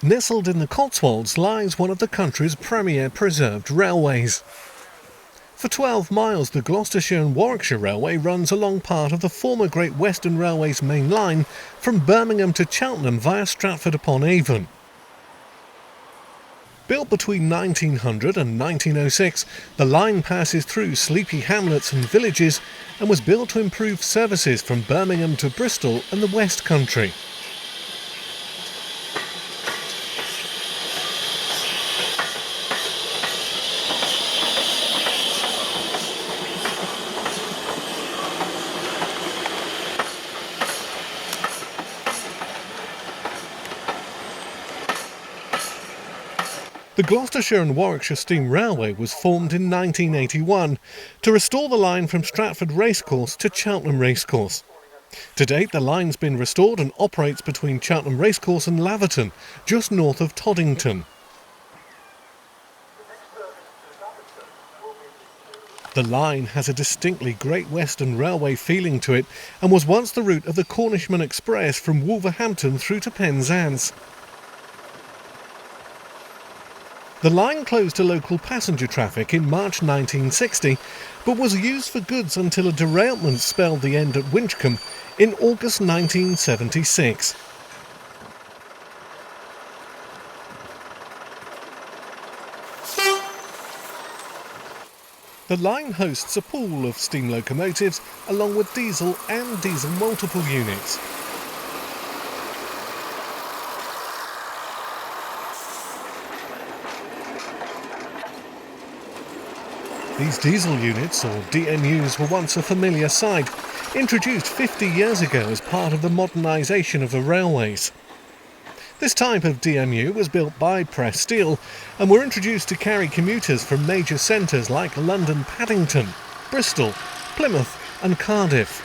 Nestled in the Cotswolds lies one of the country's premier preserved railways. For 12 miles, the Gloucestershire and Warwickshire Railway runs along part of the former Great Western Railway's main line from Birmingham to Cheltenham via Stratford-upon-Avon. Built between 1900 and 1906, the line passes through sleepy hamlets and villages and was built to improve services from Birmingham to Bristol and the West Country. The Gloucestershire and Warwickshire Steam Railway was formed in 1981 to restore the line from Stratford Racecourse to Cheltenham Racecourse. To date, the line's been restored and operates between Cheltenham Racecourse and Laverton, just north of Toddington. The line has a distinctly Great Western Railway feeling to it and was once the route of the Cornishman Express from Wolverhampton through to Penzance. The line closed to local passenger traffic in March 1960, but was used for goods until a derailment spelled the end at Winchcombe in August 1976. The line hosts a pool of steam locomotives along with diesel and diesel multiple units. These diesel units, or DMUs, were once a familiar sight, introduced 50 years ago as part of the modernisation of the railways. This type of DMU was built by Press Steel and were introduced to carry commuters from major centres like London Paddington, Bristol, Plymouth and Cardiff.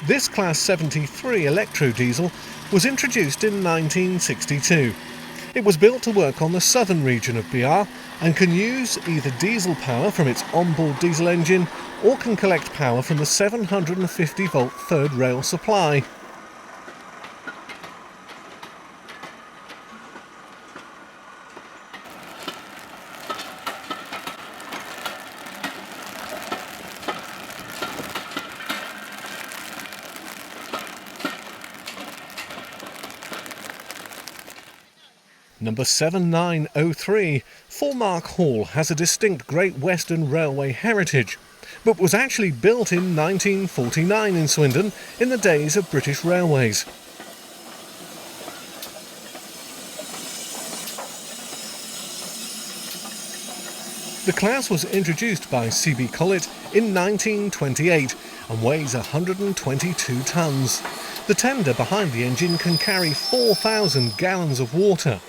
This Class 73 electro-diesel was introduced in 1962. It was built to work on the southern region of BR and can use either diesel power from its onboard diesel engine or can collect power from the 750-volt third rail supply. Number 7903, Foremark Hall has a distinct Great Western Railway heritage, but was actually built in 1949 in Swindon in the days of British Railways. The class was introduced by C.B. Collett in 1928 and weighs 122 tonnes. The tender behind the engine can carry 4,000 gallons of water.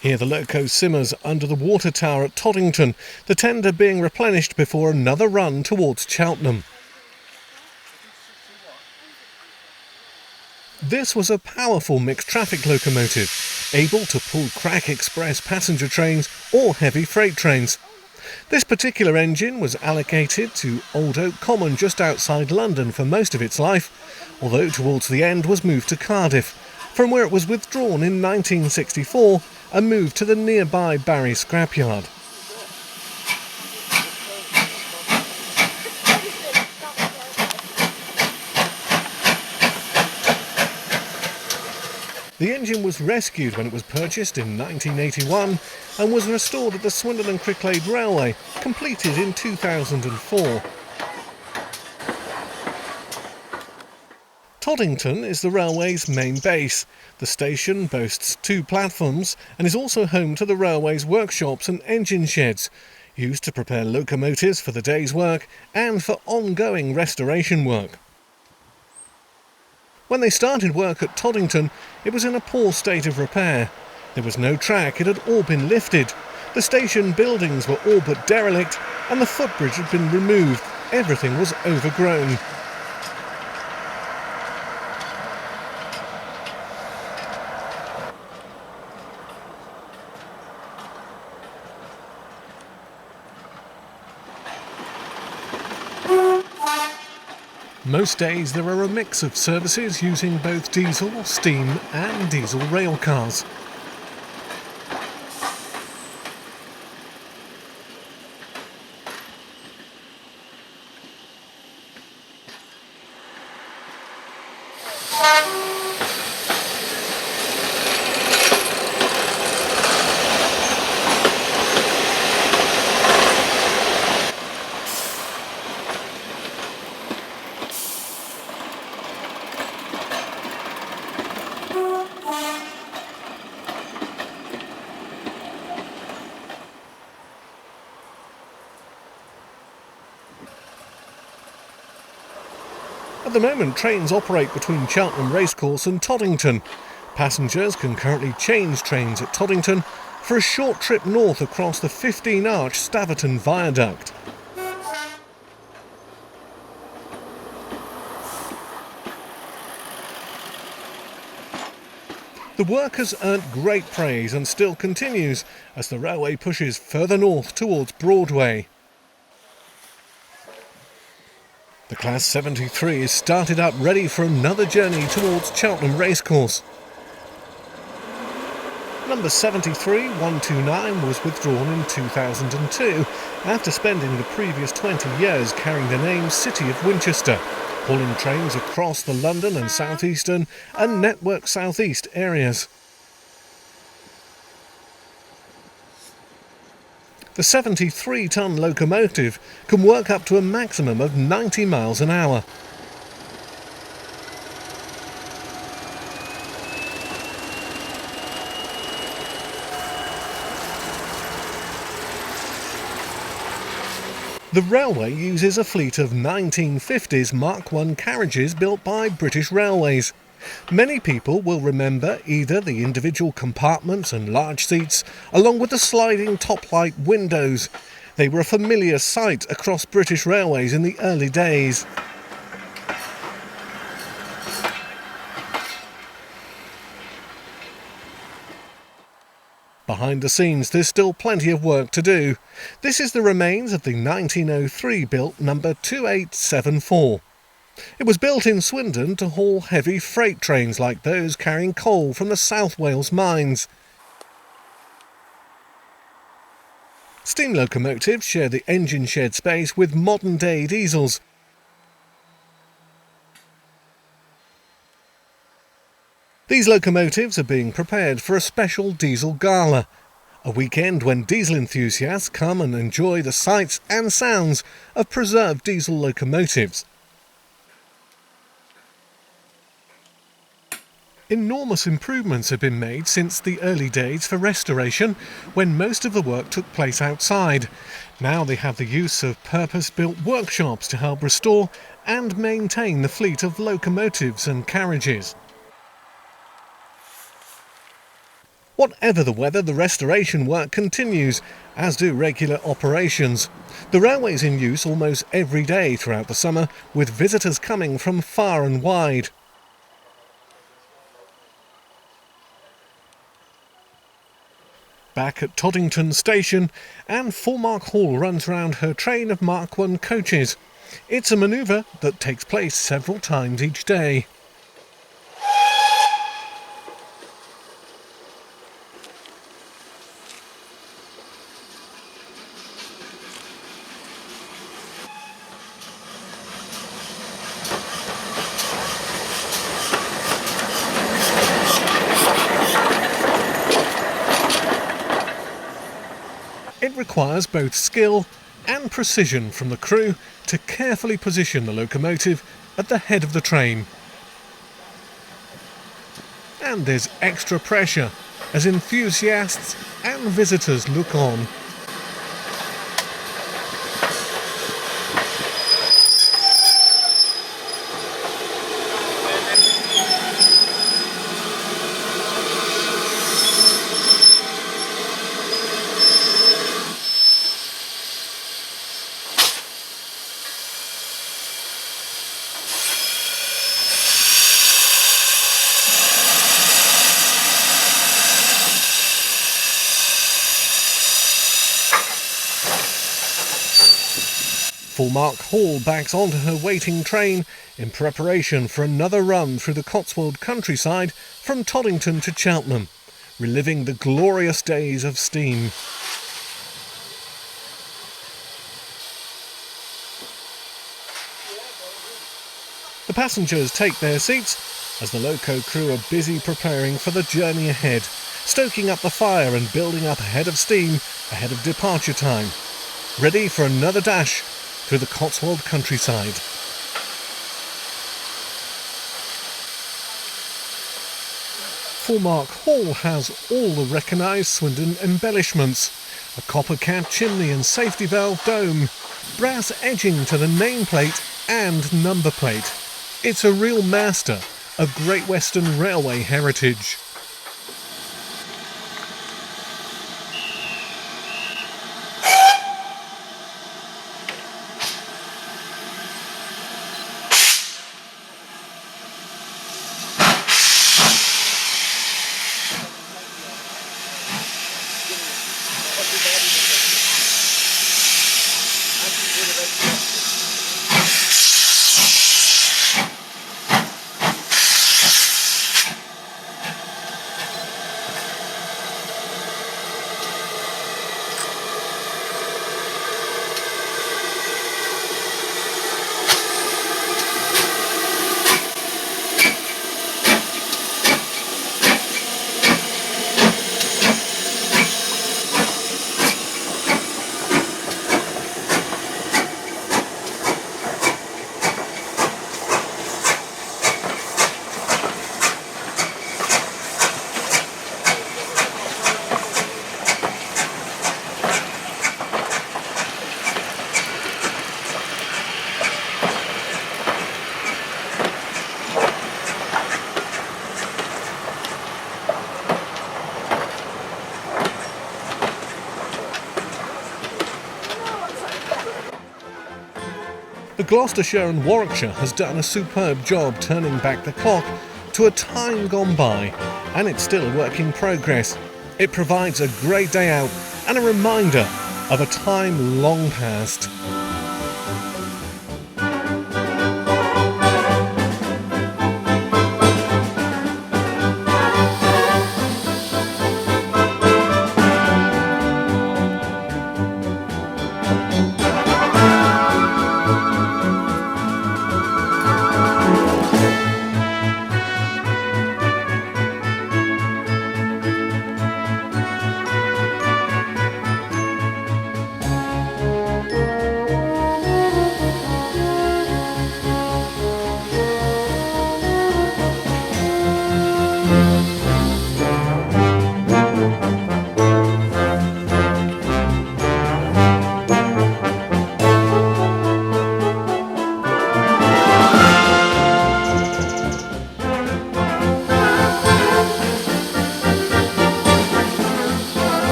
Here the loco simmers under the water tower at Toddington, the tender being replenished before another run towards Cheltenham. This was a powerful mixed traffic locomotive, able to pull crack express passenger trains or heavy freight trains. This particular engine was allocated to Old Oak Common just outside London for most of its life, although towards the end was moved to Cardiff, from where it was withdrawn in 1964 and moved to the nearby Barry scrapyard. The engine was rescued when it was purchased in 1981 and was restored at the Swindon and Cricklade Railway, completed in 2004. Toddington is the railway's main base. The station boasts 2 platforms and is also home to the railway's workshops and engine sheds, used to prepare locomotives for the day's work and for ongoing restoration work. When they started work at Toddington, it was in a poor state of repair. There was no track, it had all been lifted. The station buildings were all but derelict and the footbridge had been removed, everything was overgrown. Most days there are a mix of services using both diesel, steam and diesel rail cars. At the moment, trains operate between Cheltenham Racecourse and Toddington. Passengers can currently change trains at Toddington for a short trip north across the 15-arch Staverton Viaduct. The work has earned great praise and still continues as the railway pushes further north towards Broadway. The Class 73 is started up ready for another journey towards Cheltenham Racecourse. Number 73129 was withdrawn in 2002 after spending the previous 20 years carrying the name City of Winchester, hauling trains across the London and South Eastern and Network South East areas. The 73-ton locomotive can work up to a maximum of 90 miles an hour. The railway uses a fleet of 1950s Mark I carriages built by British Railways. Many people will remember either the individual compartments and large seats, along with the sliding top-light windows. They were a familiar sight across British Railways in the early days. Behind the scenes, there's still plenty of work to do. This is the remains of the 1903 built number 2874. It was built in Swindon to haul heavy freight trains like those carrying coal from the South Wales mines. Steam locomotives share the engine shed space with modern-day diesels. These locomotives are being prepared for a special diesel gala, a weekend when diesel enthusiasts come and enjoy the sights and sounds of preserved diesel locomotives. Enormous improvements have been made since the early days for restoration, when most of the work took place outside. Now they have the use of purpose-built workshops to help restore and maintain the fleet of locomotives and carriages. Whatever the weather, the restoration work continues, as do regular operations. The railway's in use almost every day throughout the summer, with visitors coming from far and wide. Back at Toddington Station, Anne Fulmark Hall runs round her train of Mark I coaches. It's a manoeuvre that takes place several times each day. It requires both skill and precision from the crew to carefully position the locomotive at the head of the train. And there's extra pressure as enthusiasts and visitors look on. Full Mark Hall backs onto her waiting train in preparation for another run through the Cotswold countryside from Toddington to Cheltenham, reliving the glorious days of steam. The passengers take their seats as the loco crew are busy preparing for the journey ahead, stoking up the fire and building up a head of steam ahead of departure time, ready for another dash through the Cotswold countryside. Full Mark Hall has all the recognised Swindon embellishments: a copper cap chimney and safety valve dome, brass edging to the nameplate and number plate. It's a real master of Great Western Railway heritage. The Gloucestershire and Warwickshire has done a superb job turning back the clock to a time gone by, and it's still a work in progress. It provides a great day out and a reminder of a time long past.